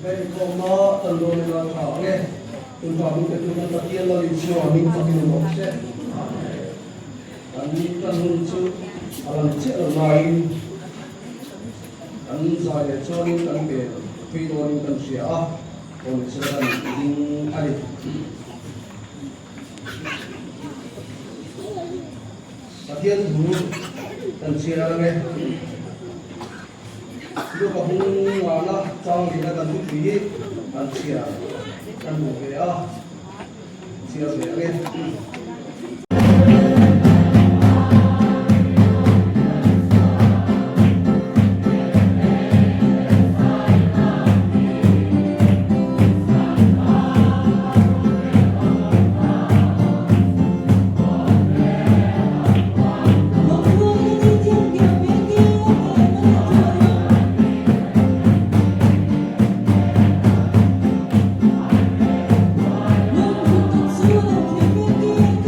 Đây không nó tần đồ này là thảo nghe từng thảo những cái chúng ta tiên là lịch sử mình có thể một sẽ anh ta luôn chứ anh chết ở ngoài anh giải để cho nên anh về phi đồ anh cần sửa còn sẽ là những ai thiên thủ cần sửa nghe lúc mà không vào nó trong thì nó cần chút phí ăn xìa ăn bổ về xìa về lên Hãy subscribe cho kênh Ghiền Mì Gõ để không bỏ lỡ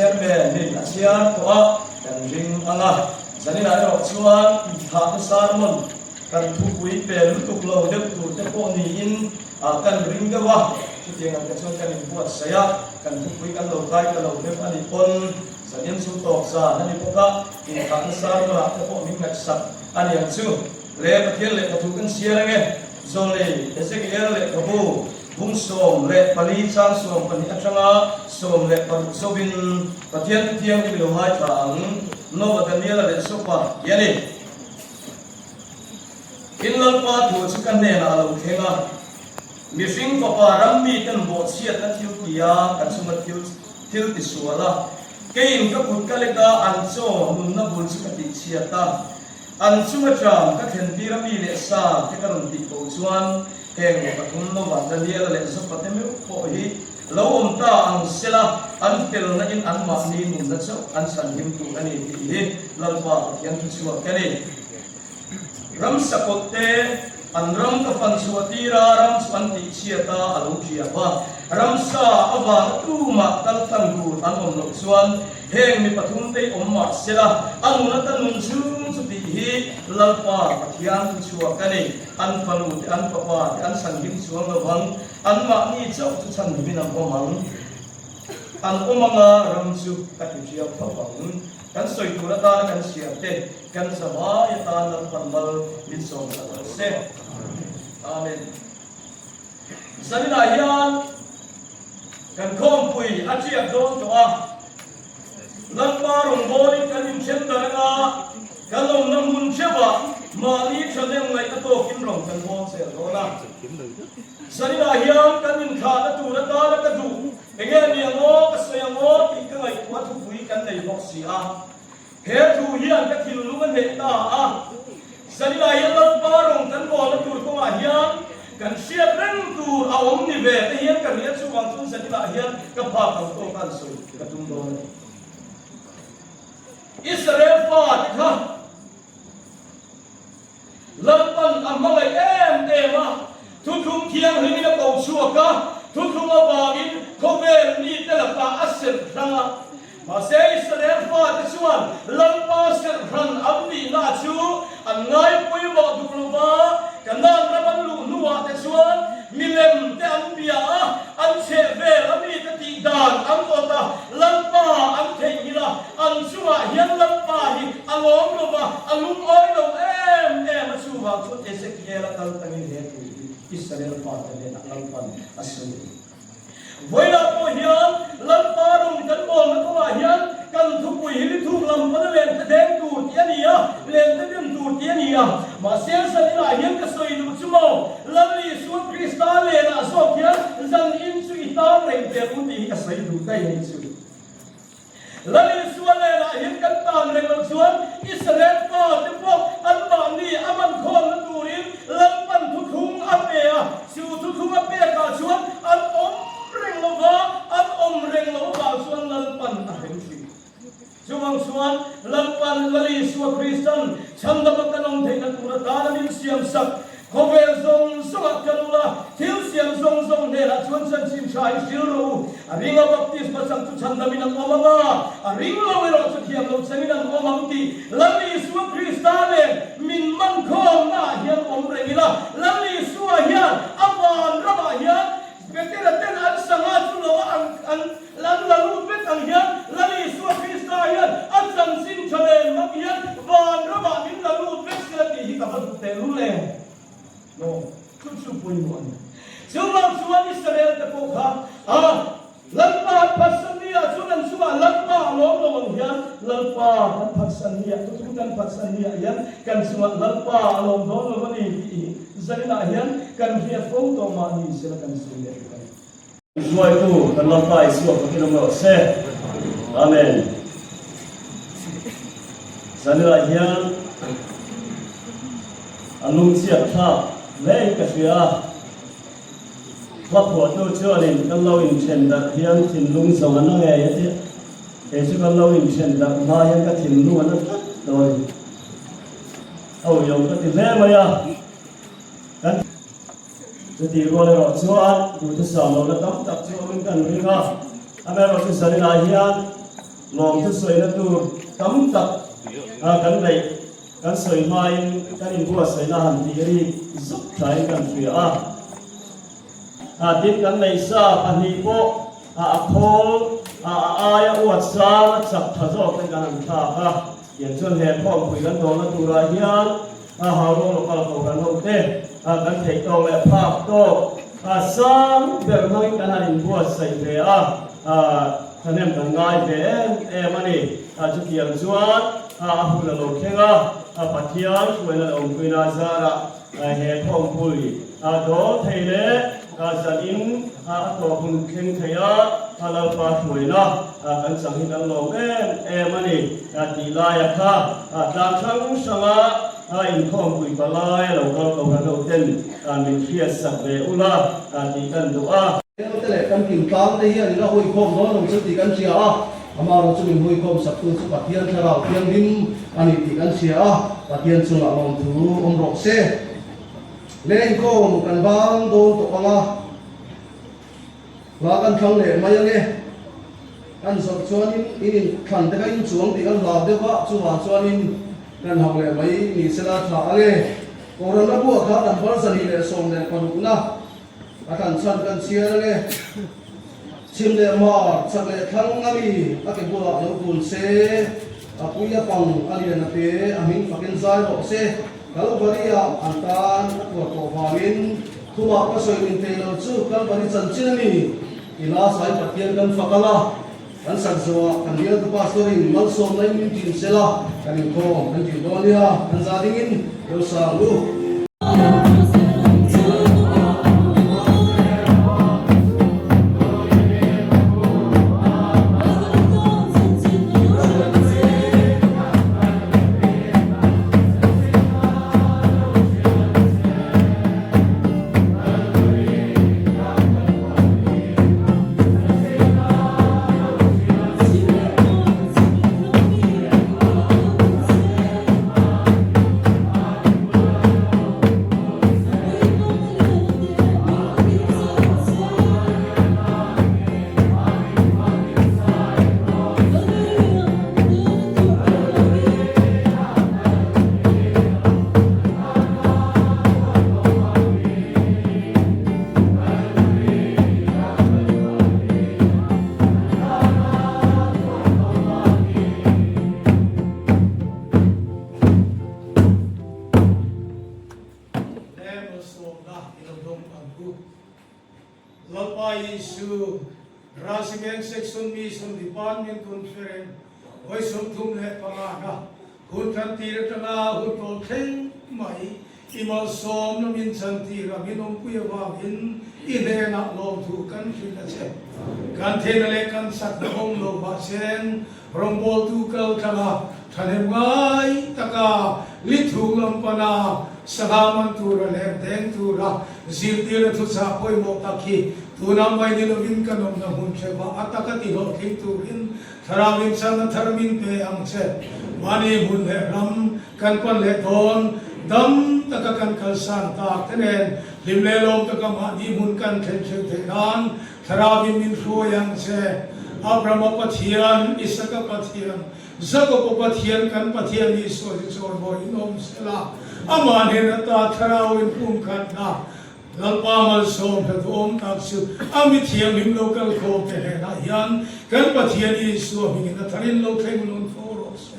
siar be ni siar to a kan ring anga zani na ro chuan tha sarmon kan thu pui pe lu tuk lo de tu te ko ni in kan ring ga wa chu tiang ka chuan kan buat saya kan thu pui kan lo kai ka lo de ani pon zanian su tok sa nani poka in tha sarmon te ko ning nak sak ani ang chu le pathian le ka thu kan siar nge zole Ezekiel le ka bu bung som le pali chang som pani atanga som le par sobin pathian tiang ni lo hai thang no batania le sopa yani kinlal pa thu chukan ne na lo khenga mi sing papa rammi kan bo sia ta thiu kia kan suma thiu ti suala kein ka put ka le ka an cho nun na bul chu ka ti sia ta an suma tram ka khen ti rammi le sa ke ka ron ti ko chuan heng pathum no batania le sopa te me ko hi lo om ta ang sela an tel na in an ma ni nun na chau an san him tu ani ti hi lalpa yang tu chuwa kani ram sakote an ram ka fan suatira ram swanti chiata alu chiapa ram sa awa tu ma tal tang gu an om no chuan heng mi pathum te om ma sela an na tan nun chung chu ti hi lalpa pathian tu chuwa kani an falu te an papa te an san him chuang lawang an ma ni chau chu chan min an omang an omanga ram chu ka ti chia phawang kan soi tu ta kan sia te kan sawa ya ta nan panbal min som ta se amen sanina hian kan khom pui a chia don to a lampa rong bori kan in chen da nga kan long nam mun chewa ma ni chadeng lai ta to kim rong kan bon se ro na sanina hian kan in kha na tu na ta na ka du enge ni ngo ka se ngo ti ka ngai kwa thu pui kan nei bok si a he thu hian ka thil lu ne ta a sanina hian lampa rong kan bo na tu ko ma hian kan siat reng tu awom ni ve te hian kan ria chu wang chun sanina hian ka pa ka to kan so ka tum do Israel fa ka lampan amalai ema tutum kiang hingina kau suaka tutum abangin kovel ni telapa asel ranga mase Israel fa tesuan lampa ser ran abni na chu angai pui ba dukluba kanan raban lu nuwa tesuan milem te ambia an cheve ami te ti dan am ota lampa an theila an suwa hian lampa hi alom lo ba alum oi lo suwa chu Ezekiel tal tangin he tu Israel fa te na lampan asu voila po hian lampa rum kan bol na ko hian kan thu pui hi thu lampan len te deng tu tiania len te dem tu tiania ma sel sanina hian ka soi lu chumo lamli su krista le na so hian zan in chu itang reng te u ti ka sai du dai ni chu lamli su le na hian kan tan reng lo chuan Israel fa te po an ba ni aman khon na turin lampan thu thung apea su thu thung apea ka chuan an om reng lo ba chuan lampan a reng si Jumang suan lampan lali suwa Kristan chanda makanong thena tura dana min siam sak kovel zong suat kanula til siam zong nela chuan chan sim chai siru aringa baptisma sang tu chanda min ang omanga aring lo ero chu thiam lo changin ang omang ti lali suwa Kristane min man khom na hian om rengila lali suwa hian awan raba hian betera ten an sanga chu lo an lalu bet ang hian lali suwa Kristayan at sang sin chale magian van raba min lalu bet sila ti hikapat te lule no chu pui mo Sumang suwan Israel te po kha lampa pasania sunan suwa lampa lo hian lampa pasania tutukan pasania yan kan suwa lampa lo ni zalina hian kan hian photo ma ni sila kan suya Joy tu kan lampa isuwa pakin mo se amen zalina hian anung siap tha lei ka sia What no children can low in Chenda, young in Lung Song and Naya, as you can low in Chenda, Maya got in Lu and oh, you got in there, Maya. The roller of Suat, with the sound of the top, that's all we can bring up. I'm ever to Salina here, ลองทุกส่วนนั้นดูกำตับกันเลยกันสวยมากันอินบัวสวยน่าหันที่รีสุดใช้กันเสียติดกันเลยซาปันนี้โบโคอายอวดซาจับทะโจกันกันท่าอย่างเช่นเหตุพ่อคุยกันโดนตุลาเฮียนหาโรงละครกันโฮเต้กันเทคโตและภาพโตสามแบบนั้นกันอินบัวใส่เบียท่านเอ็มกันง่ายเป็นมันนี่จุดยังจวนหุ่นละโลกเข่งปัทยาช่วยละองคุยนาซาระเหตุพ่อคุยโดเทเลจันอินตัวคุณเข่งเทียเราปาช่วยนะกันสังหิตังโลกมันนี่ตีลายค่ะตามช่างสังอินข้อมคุยปลายเราก็เราเราเต้นมีเพียรสักเบอุลาตีกันดูเราจะเล่นกันกิ่งตามได้ยังเราหุยคมน้องลงสติกันเสียอามาเราจะมีหุยคมสักตัวสุขเทียนเท่าเราเทียนดินอันนี้ติกันเสียปัทยันสุนัขลงถูอมรกเสเล่นคมกันบางโดนตกละลากันทั้งเลยมาอย่างนี้อันสดชวนอินขันแต่ก็อินสวงติกันลาเดี๋ยวว่าชวนชวนอินกันหักเลยไม่มีเสลาถาเลยโอรันนับพวกเขาดันบอลสนิทเลยส่งเลยคนดูนะอาการสั่นกันเสียเลยชิมเลยมาสักเลยทั้งนั้นมีอาเก็บบัวเราคุนเสอาปุยปังอาลีนับเออามิงฟักินใจหกเสkalau bariya antan waktu kawin cuma apa soal intel itu kalau bari cancin ni ila saya patian kan fakala kan sakwa kan dia tu pastorin mal som lain mungkin sela kan itu kan dia kan zadingin dosa lu Isu Rasigen Section Mission Department Conference Oi Sumtum Le Pangana Hutan Tira Tana Hutol King Mai Imal Som Namin Santira Minom Puyawa In Inena Lom Tu Kan Finace Kan Tenale Kan Sat Hong Lo Basen Rombol Tu Kal Tala Tanemai Taka Litu Lampana Salaman Tura Lerdeng Tura Ziltira Tu Sapoi Motaki Tunang may nilawin ka nung namunsya ba at akatilo kay turin tarawin sa nataramin pe ang set mani bunle ram kan panleton dam takakan kalsan tak tenen limlelom takamani mun kan tense tenan tarawin min yang set Abraham patian Isaka patian Jacob patian kan patian Iso boy inom sila amanin at tarawin pungkat na Lalpamal som tatom taksu amit hiang him local ko tehena yan kan pathian isu hingin na tarin lo keng lon foros